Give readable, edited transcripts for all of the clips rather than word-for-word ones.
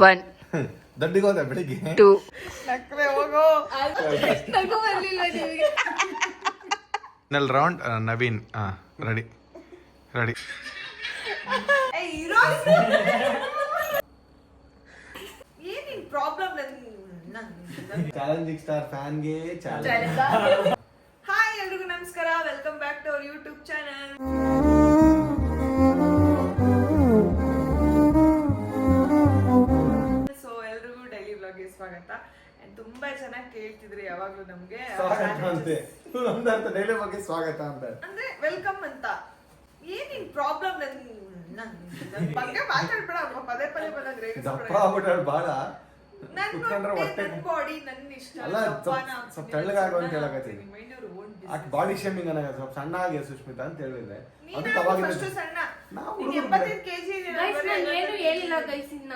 1 ದಡ್ಡಿಗೆ ಹೋದೆ ಬೆಳಿಗ್ಗೆ 2 ನಲ್ round Naveen ready ready challenging star ಫ್ಯಾನ್ಗೆ ಹಾಯ್ ಎಲ್ರಿಗೂ ನಮಸ್ಕಾರ, welcome back to our YouTube channel. So ಎಲ್ರಿಗೂ ಡೈಲಿ ವ್ಲಾಗ್ಗೆ ಸ್ವಾಗತ. ತುಂಬಾ ಚೆನ್ನಾಗಿ ಕೇಳ್ತಿದ್ರಿ ಯಾವಾಗ್ಲೂ ನಮ್ಗೆ ಡೈಲಿ ಬಗ್ಗೆ ಸ್ವಾಗತ ಅಂತ ಅಂದ್ರೆ ವೆಲ್ಕಮ್ ಅಂತ. ಏನಿನ್ ಪ್ರಾಬ್ಲಮ್ ನನ್ ಬಗ್ಗೆ ಮಾತಾಡ್ಬೇಡ, ಪದೇ ಪದೇ ಬಂದ್ರೆ ಬಾಳ ಬಾಡಿ ನನ್ನ ಇಷ್ಟ ಅಲ್ಲ, ಸ್ವಲ್ಪ ತೆಳ್ಳಗಾಗು ಅಂತ ಹೇಳಕತ್ತೀನಿ. ಬಾಡಿ ಶೇಮಿಂಗ್ ಅನ್ನ ಸ್ವಲ್ಪ ಸಣ್ಣ ಆಗಿ ಸುಷ್ಮಿತಾ ಅಂತ ಹೇಳಿದ್ರೆ ಅದು ತವಾಗ ಸಣ್ಣ ನಾವು 75 kg ಏನು ಹೇಳಿಲ್ಲ ಗೈಸ್. ಇನ್ನ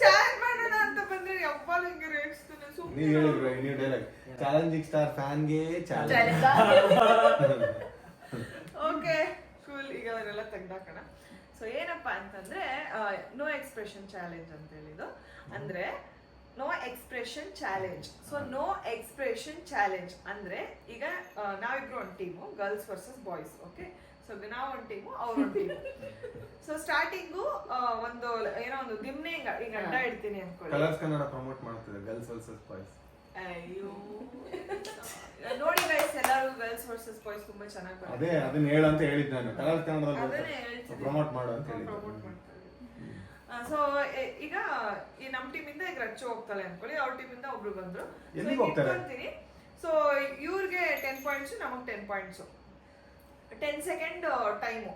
ಚಾಲೆಂಜ್ ಮಾಡೋಣ ಅಂತ ಬಂದ್ರೆ ಯಾವಾಗಲೂ ಹಿಂಗೆ ರೇಗಿಸ್ತಾನೆ. ನೀವು ಹೇಳಿದ್ರು ನೀವು ಡೈಲಾಗ್ ಚಾಲೆಂಜಿಂಗ್ ಸ್ಟಾರ್ ಫ್ಯಾನ್ಗೆ ಚಾಲೆಂಜ್. Okay cool. ಈಗ ಅವರೆಲ್ಲ ತೆಗ್ದಾಕೋಣ. ಸೊ ಏನಪ್ಪಾ ಅಂತಂದ್ರೆ ನೋ ಎಕ್ಸ್ಪ್ರೆಷನ್ ಚಾಲೆಂಜ್ ಅಂತ ಹೇಳಿದ್ದು. ಅಂದ್ರೆ no expression challenge. So no expression challenge ಅಂದ್ರೆ ಈಗ ನಾವಿಬ್ರು ಒಂದು team, girls versus boys. Okay, so ನಾವು ಒಂದು ಟೀಮು, ಅವ್ರು ಒಂದು ಟೀಮು. ಸೊ ಸ್ಟಾರ್ಟಿಂಗು ಒಂದು ಏನೋ ಒಂದು ದಿಮ್ನೆ ಈಗ ಅಡ್ಡ ಇಡ್ತೀನಿ ಅನ್ಕೊಳ್ಳಿ. ಕಲರ್ಸ್ ಕನ್ನಡ ಪ್ರಮೋಟ್ ಮಾಡ್ತಿದೆ ಗರ್ಲ್ಸ್ ವರ್ಸಸ್ ಬಾಯ್ಸ್. ಅಯ್ಯೋ ನೋಡಿ ಗೈಸ್, ಎಲ್ಲರೂ ಗರ್ಲ್ಸ್ ವರ್ಸಸ್ ಬಾಯ್ಸ್ ತುಂಬಾ ಚೆನ್ನಾಗಿ ಬರುತ್ತೆ. ಅದೇ ಅದನ್ನ ಹೇಳು ಅಂತ ಹೇಳಿದ್ದು ನಾನು. ಕಲರ್ಸ್ ಕನ್ನಡದಲ್ಲಿ ಅದನ್ನೇ ಹೇಳ್ತಿದ್ದೀನಿ, ಪ್ರಮೋಟ್ ಮಾಡು ಅಂತ ಹೇಳಿದ್ದು. ಪ್ರಮೋಟ್ ಮಾಡ್ತಾರೆ. ಸೊ ಈಗ ಈ ನಮ್ಮ ಟೀಮಿಂದ ಈಗ ರಚ್ಚು ಹೋಗ್ತಾಳೆ ಅನ್ಕೊಳ್ಳಿ, ಅವ್ರ ಟೀಮಿಂದ ಒಬ್ರು ಬಂದ್ರು. ಎಲ್ಲಿಗೆ ಹೋಗ್ತಾರೆ? ಸೊ ಇವ್ರಿಗೆ 10 ಪಾಯಿಂಟ್ಸ್, ನಮಗ್ 10 ಪಾಯಿಂಟ್ಸ್. 10 second time.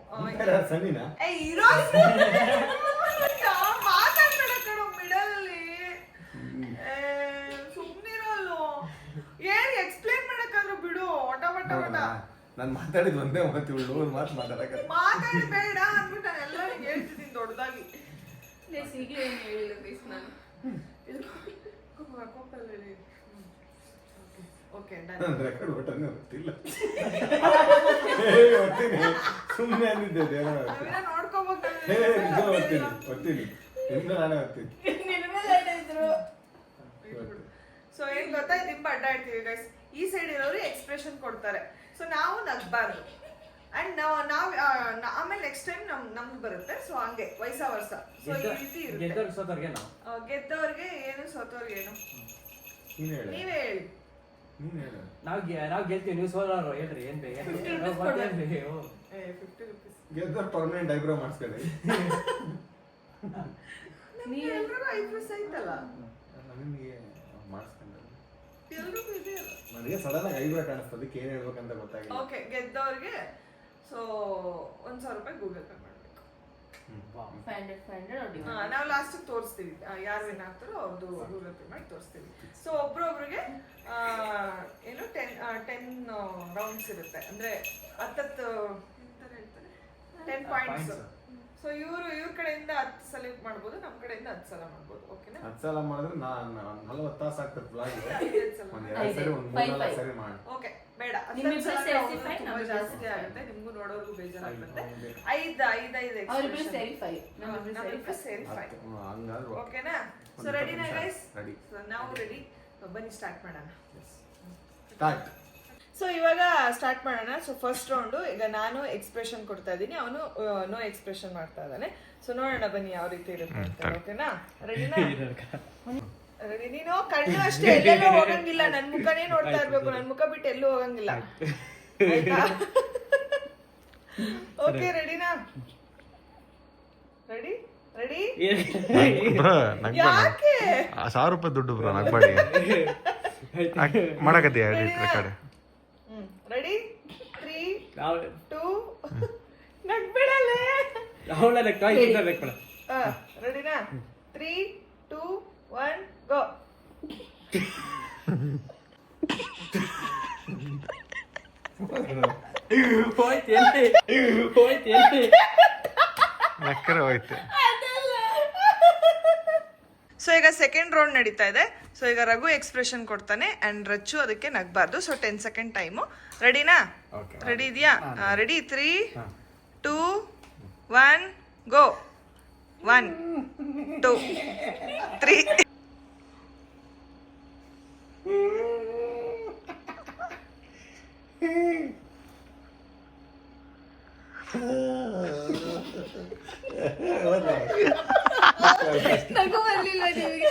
ಸಣ್ಣಿನ ಮಾತಾಡ್ಬೇಡ ಕಣೋ ಮಿಡಲ್ಲಿ, ಸುಮ್ನಿರಲ್ಲು. ಏನ್ ಎಕ್ಸ್ಪ್ಲೇನ್ ಮಾಡಕ್ಕಾದ್ರೂ ಬಿಡು. ಒಟ ಒಟ ಒಟ ನಾನು ಮಾತಾಡಿದ್ ಒಂದೇ ಮಾತು, ಇವಳು ಮಾತು ಮಾತಾಡಕ್ಕೆ ಮಾತಾಡ್ಬೇಡ ಅಂದ್ಬಿಟ್ಟು ನಾನು ಎಲ್ಲರಿಗೂ ಹೇಳ್ತಿದ್ದೀನಿ ದೊಡ್ಡದಾಗಿ. ಈಗಲೇ ಏನು ಹೇಳಿಲ್ಲ ಗೈಸ್ ನಾನು. ಓಕೆ, ರೆಕಾರ್ಡ್ ಬಟನ್ ಗೊತ್ತಿಲ್ಲ. ಸುಮ್ಮನೆ ಅಂದಿದ್ದೆ ಒತ್ತೀನಿ ನಿಮ್ಗೆ ನಾನೇ ಒತ್ತೀನಿ. ಸೊ ಏನ್ ಗೊತ್ತಾ, ದಿಂಬ ಅಡ್ಡ ಇಡ್ತೀವಿ ಗೈಸ್. ಈ ಸೈಡ್ ಇರೋರು ಎಕ್ಸ್ಪ್ರೆಷನ್ ಕೊಡ್ತಾರೆ. ಸೊ ನಾವು ನಗ್ಬಾರ್ದು. ಅಂಡ್ ನಾವು ಆಮೇಲೆ ನೆಕ್ಸ್ಟ್ ಟೈಮ್ ನಮ್ಗೆ ಬರುತ್ತೆ. ಸೊ ಹಂಗೆ ವಯಸ್ಸ ವರ್ಷ. ಸೊ ಈ ರೀತಿ ಇರುತ್ತೆ. ಗೆದ್ದವ್ರಿಗೆ ಏನು, ಸೋತವ್ರಿಗೆ ಏನು, ನೀವೇ ಹೇಳಿ. ನಾವು ಗೆಲ್ತೀವಿ, ನೀವು ಸೋಲೋರು ಹೇಳ್ರಿ. ಏನ್ ಬೇಕು 50 rupees ಗೆದ್ದವ್ರು ಪರ್ಮನೆಂಟ್ ಐಬ್ರೋ ಮಾಡಿಸ್ಕೊಳ್ಳಿ. ಎಲ್ರಿಗೂ ಐಬ್ರೋಸ್ ಐತಲ್ಲ, ನನಗೆ ಮಾಡಿಸ್ಕೊಂಡ್ರೆ ಎಲ್ರಿಗೂ ಇದೆಯಲ್ಲ. ನನಗೆ ಸಡನ್ ಆಗಿ ಐಬ್ರೋ ಕಾಣಿಸ್ತದೆ, ಅದಕ್ಕೆ ಏನ್ ಹೇಳ್ಬೇಕಂತ ಗೊತ್ತಾಗಿಲ್ಲ. ಓಕೆ, ಗೆದ್ದವ್ರಿಗೆ ಸೊ 1,000 ರೂಪಾಯಿ ಗೂಗಲ್ ಪೇ ಮಾಡ್ಬೇಕು. 500 ನಾವು ಲಾಸ್ಟ್ ತೋರಿಸ್ತೀವಿ ಯಾರು ವಿನ್ ಆಗ್ತಾರೋ ಅವ್ರದ್ದು ಗೂಗಲ್ ಪೇ ಮಾಡಿ ತೋರಿಸ್ತೀವಿ. ಸೊ ಒಬ್ರೊಬ್ರಿಗೆ ಏನು 10 ರೌಂಡ್ಸ್ ಇರುತ್ತೆ. ಅಂದ್ರೆ 10 ಪಾಯಿಂಟ್ಸ್. ಸೊ ಇವ್ರ ಕಡೆಯಿಂದ 10 ಸಲ ಮಾಡ್ಬೋದು, ನಮ್ಮ ಕಡೆಯಿಂದ 10 ಸಲ ಮಾಡ್ಬೋದು. ಓಕೆನಾ? 10 ಸಲ ಮಾಡಿದ್ರೆ ನಾನು 40 ತಾಸು ಆಗ್ತದೆ ಬ್ಲಾಗ್. 5 ಸಲ ಒಂದು 2 ಸರಿ ಒಂದು 3-4 ಸರಿ ಮಾಡಿ. ಓಕೆ, ಬೇಡ. ನಿಮ್ಮಿಬ್ರು ಸೇರಿಸಿ 5, ತುಂಬಾ ಜಾಸ್ತಿ ಆಗುತ್ತೆ, ನಿಮ್ಗೂ ನೋಡೋರ್ಗೂ ಬೇಜಾರಾಗುತ್ತೆ. 5 ಅವರಿಬ್ರು ಸೇರಿ 5, ನಮ್ಮಿಬ್ರು ಸೇರಿ 5. ಹಂಗಾದ್ರೆ ಓಕೆನಾ? ಸೊ ರೆಡಿನಾ ಗೈಸ್? ರೆಡಿ. ಸೊ ನಾವು ರೆಡಿ. ಬನ್ನಿ ಸ್ಟಾರ್ಟ್ ಮಾಡೋಣ. ಸ್ಟಾರ್ಟ್. ಸೊ ಇವಾಗ ಸ್ಟಾರ್ಟ್ ಮಾಡೋಣ. ಸೊ ಫಸ್ಟ್ ರೌಂಡು ಈಗ ನಾನು ಎಕ್ಸ್ಪ್ರೆಷನ್ ಕೊಡ್ತಾ ಇದ್ದೀನಿ, ಅವನು ನೋ ಎಕ್ಸ್ಪ್ರೆಷನ್ ಮಾಡ್ತಾ ಇದ್ದಾನೆ. ಸೊ ನೋಡೋಣ ಬನ್ನಿ ಯಾವ ರೀತಿ ಇರುತ್ತೆ ಅಂತ. ಓಕೆನಾ? ರೆಡಿನಾ? ರೆಡಿ. ನೀನು ಕಣ್ಣು ಅಷ್ಟೇ, ಎಲ್ಲೆಲ್ಲೂ ಹೋಗಂಗಿಲ್ಲ. ನನ್ ಮುಖನೇ ನೋಡ್ತಾ ಇರ್ಬೇಕು, ನನ್ ಮುಖ ಬಿಟ್ಟು ಎಲ್ಲೂ ಹೋಗಂಗಿಲ್ಲ. ಓಕೆ, ರೆಡಿನಾ? Ready ready. ಯಾಕೆ 1000 ರೂಪಾಯಿ ದುಡ್ಡು ಬ್ರೋ ನಗ್ಬೇಡಿ ಮಾಡಕತ್ತೀಯ ರೆಕಾರ್ಡ್. ರೆಡಿ 3 2 ನಗ್ಬೇಡಲೇ. ರೆಡಿನಾ? 3 2 1 ಗೋ. ನಕ್ಕರೆ ಹೋಯ್ತು. ಸೊ ಈಗ ಸೆಕೆಂಡ್ ರೌಂಡ್ ನಡೀತಾ ಇದೆ. ಸೊ ಈಗ ರಘು ಎಕ್ಸ್ಪ್ರೆಷನ್ ಕೊಡ್ತಾನೆ ಅಂಡ್ ರಚ್ಚು ಅದಕ್ಕೆ ನಗ್ಬಾರ್ದು. So 10 second time. ರೆಡಿನಾ? ರೆಡಿ ಇದೆಯಾ? Ready 3 2 1 go. 1 2 3 ನಗು ಬರ್ಲಿಲ್ಲ ನಿಮಗೆ.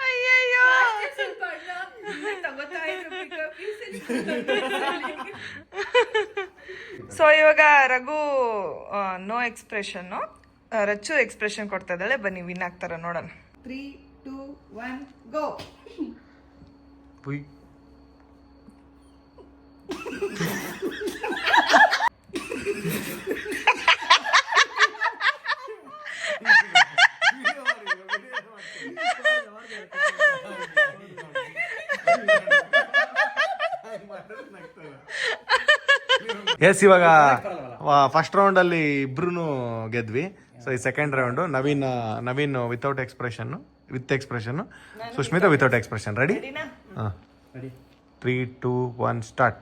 ಅಯ್ಯಯ್ಯೋ ಸ್ವಲ್ಪ ಅಣ್ಣ ತಗೋತಾ ಇದ್ರು ಸೊ ಇವಾಗ Raghu no expression, Rachchu expression ಕೊಡ್ತಾ ಇದ್ದಾಳೆ. ಬನ್ನಿ ವಿನ್ ಆಗ್ತಾರ ನೋಡೋಣ. 3 2 1 ಗೋ. ಎಸ್, ಇವಾಗ ಫಸ್ಟ್ ರೌಂಡ್ ಅಲ್ಲಿ ಇಬ್ರು ಗೆದ್ವಿ. ಸೊ ಈ second round Naveen without expression, with expression, Sushmita without expression. Ready? ಹಾಂ, ರೆಡಿ. 3 2 1 ಸ್ಟಾರ್ಟ್.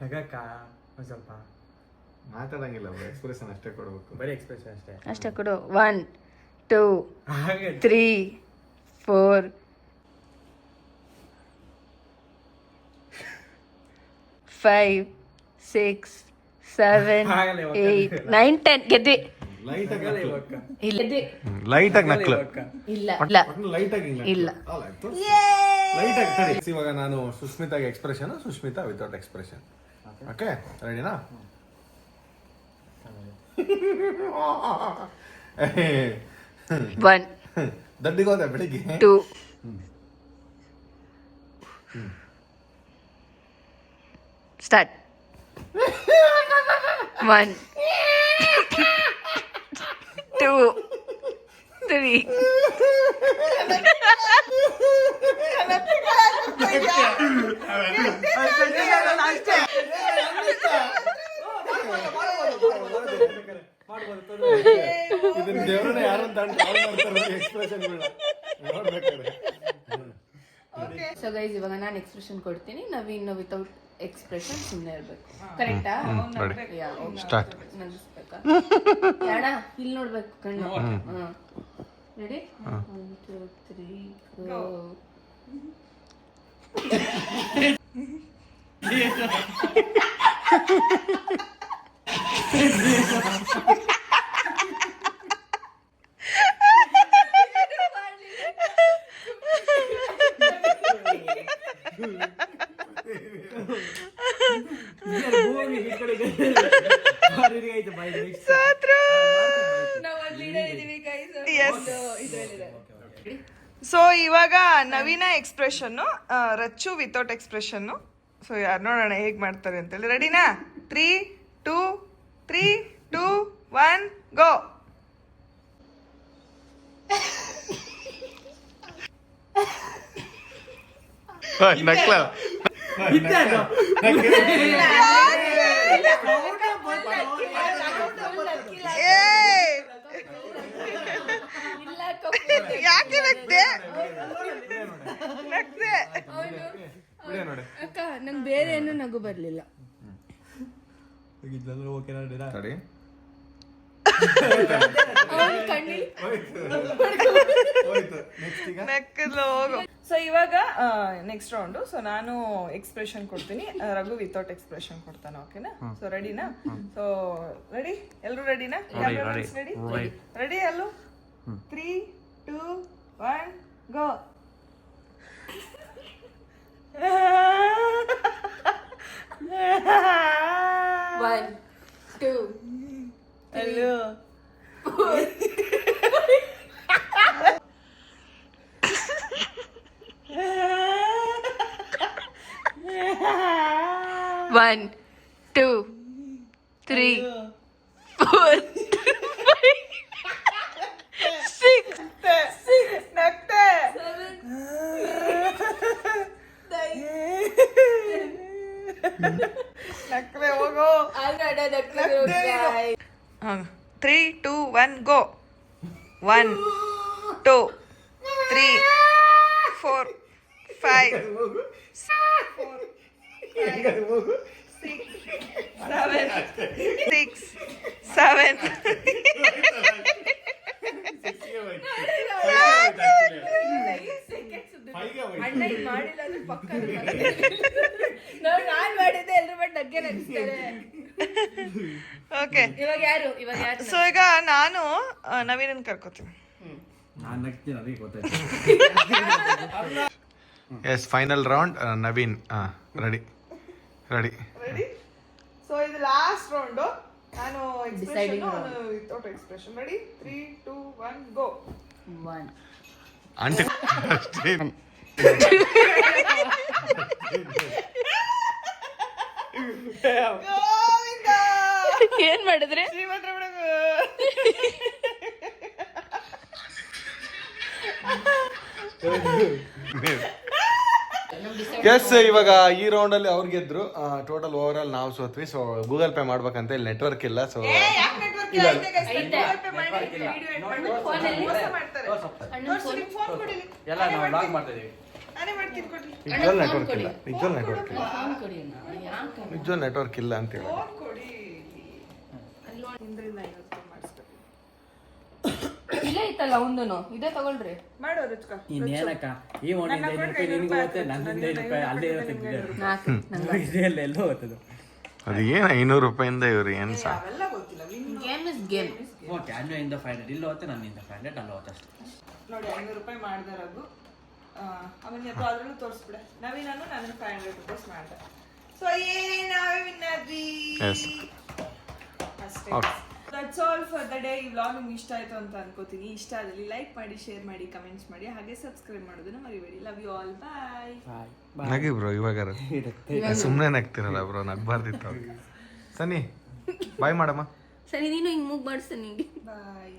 ನಗಕ್ಕ ಒಂದು ಸ್ವಲ್ಪ ಮಾತಾಡಂಗಿಲ್ಲ, ಎಕ್ಸ್ಪ್ರೆಷನ್ ಅಷ್ಟೇ ಕೊಡಬೇಕು. ಬರೀ ಎಕ್ಸ್ಪ್ರೆಷನ್ ಅಷ್ಟೇ. ಅಷ್ಟೇ ಕೊಡು. 1 2 ಹಾಗೆ 3 4 5 6 7 ಆಗಲ್ಲ ಇವಾಗ. 8 9 10 ಗೆದ್ವಿ. ಲೈಟಾಗಿ ಆಗಲ್ಲ ಇವಾಗ. ಇಲ್ಲ ಲೈಟಾಗಿ ನಕ್ಲು ಇಲ್ಲ ಇಲ್ಲ ಲೈಟಾಗಿ ಇಲ್ಲ. ಲೈಟಾಗಿ ತಡಿ. ಇವಾಗ ನಾನು ಸುಷ್ಮಿತಾಗೆ expression, Sushmita without expression. Okay, ರೆಡಿನಾ? ಒನ್ ದಡ್ಡಿಗೋದೆ ಬೆಳಿಗ್ಗೆ. 2 ಸ್ಟಾರ್ಟ್. 1 2 3 ಇದನ್ನ ದೇವ್ರನ್ನ ಯಾರು ಅಂತ ಎಕ್ಸ್ಪ್ರೆಷನ್ ನೋಡ್ಬೇಕಾದ್ರೆ. ಸೊ ಗೈಸ್, ಇವಾಗ ನಾನು ಎಕ್ಸ್ಪ್ರೆಷನ್ ಕೊಡ್ತೀನಿ, ನವೀನ್ ವಿತೌಟ್ ಎಕ್ಸ್ಪ್ರೆಷನ್ ಸುಮ್ಮನೆ ಇರ್ಬೇಕು. ಕರೆಕ್ಟಾ? ಸ್ಟಾರ್ಟ್. ನಗಿಸ್ಬೇಕಾ? ಯಾಣ ಇಲ್ಲಿ ನೋಡ್ಬೇಕು ಕಣ್ಣು. ರೆಡಿ? 1 2 3 4 ಸೊ ಇವಾಗ ನವೀನ ಎಕ್ಸ್ಪ್ರೆಷನ್ನು, ರಚ್ಚು ವಿತೌಟ್ ಎಕ್ಸ್ಪ್ರೆಷನ್ನು. ಸೊ ಯಾರು ನೋಡೋಣ ಹೇಗೆ ಮಾಡ್ತಾರೆ ಅಂತೇಳಿ. ರೆಡಿನಾ? 3 2 3 2 1 ಗೋ. ನಕ್ಲ ಯಾಕೆ ನಗ್ದೆ? ನಗ್ದೆ. ಅಕ್ಕ, ನಂಗೆ ಬೇರೆ ಏನು ನಗು ಬರ್ಲಿಲ್ಲ. ತಡಿ. ಸೊ ಇವಾಗ ನೆಕ್ಸ್ಟ್ ರೌಂಡು. ಸೊ ನಾನು ಎಕ್ಸ್ಪ್ರೆಷನ್ ಕೊಡ್ತೀನಿ, ರಘು ವಿತೌಟ್ ಎಕ್ಸ್ಪ್ರೆಷನ್ ಕೊಡ್ತಾನೆ. ಓಕೆನಾ? ಸೊ ರೆಡಿನಾ? So ready? ಎಲ್ಲರೂ ರೆಡಿನಾ? ರೆಡಿ? ರೆಡಿ ಅಲ್ಲೂ? 3 2 1 ಗೋ. One, two, hello. 1 2 3 4 ನಗ್ತೆ. ನಕ್ರೆ ಹೋಗೋ. 3 2 1 ಗೋ. 1 2 3 4 5 4 6 7 ಅಣ್ಣ ಹಿಂಗ್ ಮಾಡಿಲ್ಲ ಅಂದ್ರೆ ಪಕ್ಕ ನಾನ್ ಮಾಡಿದ್ದೆ ಎಲ್ರು ಬಟ್ ನಗ್ಗೆ ನೆನ್ಸ್ತಾರೆ. ಓಕೆ ಇವಾಗ ಯಾರು ಸೊ ಈಗ ನಾನು ನವೀನನ್ ಕರ್ಕೋತೀನಿ. ನಾನು ನಗ್ತೀನಿ, ಅದಕ್ಕೆ ಗೊತ್ತಾಯ್ತು. Yes final round Naveen ready ready so ಇದು ಲಾಸ್ಟ್ ರೌಂಡ್. ನಾನು Deciding expression round. Without expression. Ready 3 2 1 go. 1 aunty Govinda ಏನ್ ಮಾಡಿದ್ರೆ ಶ್ರೀಮಂತ ಎಸ್ ಇವಾಗ ಈ ರೌಂಡ್ ಅಲ್ಲಿ ಅವ್ರು ಗೆದ್ರು. ಟೋಟಲ್ ಓವರ್ ಆಲ್ ನಾವು ಸೋತ್ವಿ. ಸೊ ಗೂಗಲ್ ಪೇ ಮಾಡ್ಬೇಕಂತ ಇಲ್ಲಿ ನೆಟ್ವರ್ಕ್ ಇಲ್ಲ. ಸೊ ಎಲ್ಲ ನಾವು ಲಾಗ್ ಮಾಡ್ತಾ ಇದೀವಿ. ನಿಜವಾಲ್ ನೆಟ್ವರ್ಕ್ ಇಲ್ಲ, ನಿಜವಾಲ್ ನೆಟ್ವರ್ಕ್ ಇಲ್ಲ, ಫೋನ್ ಕೊಡಿ ಅಣ್ಣ. ಯಾಕೆ ನಿಜವಾಲ್ ನೆಟ್ವರ್ಕ್ ಇಲ್ಲ ಅಂತ ಹೇಳಿ. ಇಲ್ಲೇ ಇತ್ತಲ್ಲ ಒಂದೂನು ಇದೇ ತಗೊಳ್ರಿ. ಮಾಡೋ ರುಚ್ಕ. ಇನ್ನೇನಕ್ಕ ಈ ಒಂದು 5 ರೂಪಾಯಿ ನಿನಗೂ ಹೋಗುತ್ತೆ, ನನ್ನಿಂದ 5 ರೂಪಾಯಿ ಅಲ್ಲೇ ಇರುತ್ತೆ. ನಾಲ್ಕು ಇದೆಲ್ಲ ಎಲ್ಲೋ ಹೋಗ್ತದೆ. ಅದು ಏನು 500 ರೂಪಾಯಿಂದ ಇವ್ರು ಏನು ಸಾ ಅವೆಲ್ಲ ಗೊತ್ತಿಲ್ಲ. Game is game. ಓಕೆ, ಅಲ್ಲಿಂದ 500 ಇಲ್ಲಿ ಹೋಗುತ್ತೆ, ನನ್ನಿಂದ 500 ಅಲ್ಲಿ ಹೋಗುತ್ತೆ ಅಷ್ಟೇ. ನೋಡಿ 500 ರೂಪಾಯಿ ಮಾಡ್ದೆ ರಘು. ಅವನ್ ಎತ್ತು ಅದ್ರಲ್ಲೂ ತೋರಿಸ್ಬಿಡೆ. ನಾನು 500 ರೂಪೀಸ್ ಮಾಡ್ದೆ. ಸೊ ನಾವೇ ವಿನ್ನರ್ರಿ. ಎಸ್ ಅಷ್ಟೇ. Okay. That's all for the day. ಈ ವ್ಲಾಗ್ ನಿಮ್ಗೆ ಇಷ್ಟ ಆಯ್ತು ಅಂತ ಅನ್ಕೋತೀನಿ. ಇಷ್ಟ ಆದಲ್ಲಿ ಲೈಕ್ ಮಾಡಿ, ಶೇರ್ ಮಾಡಿ, ಕಮೆಂಟ್ಸ್ ಮಾಡಿ, ಹಾಗೆ ಸಬ್ಸ್ಕ್ರೈಬ್ ಮಾಡೋದನ್ನ ಮರಿಬೇಡಿ. Love you all. ಬಾಯ್. ನಗಿ ಬ್ರೋ ಇವಾಗ ಸುಮ್ಮನೆ ನಗ್ತಿರಲ್ಲ ಬ್ರೋ, ನಗ್ಬಾರ್ದಿತ್ತು. ಸನಿ ಬಾಯ್ ಮಾಡಮ್ಮ. ಸರಿ ನೀನು ಹಿಂಗ್ ಮೂಗ್ ಮಾಡಿಸು ನಿಂಗೆ. ಬಾಯ್.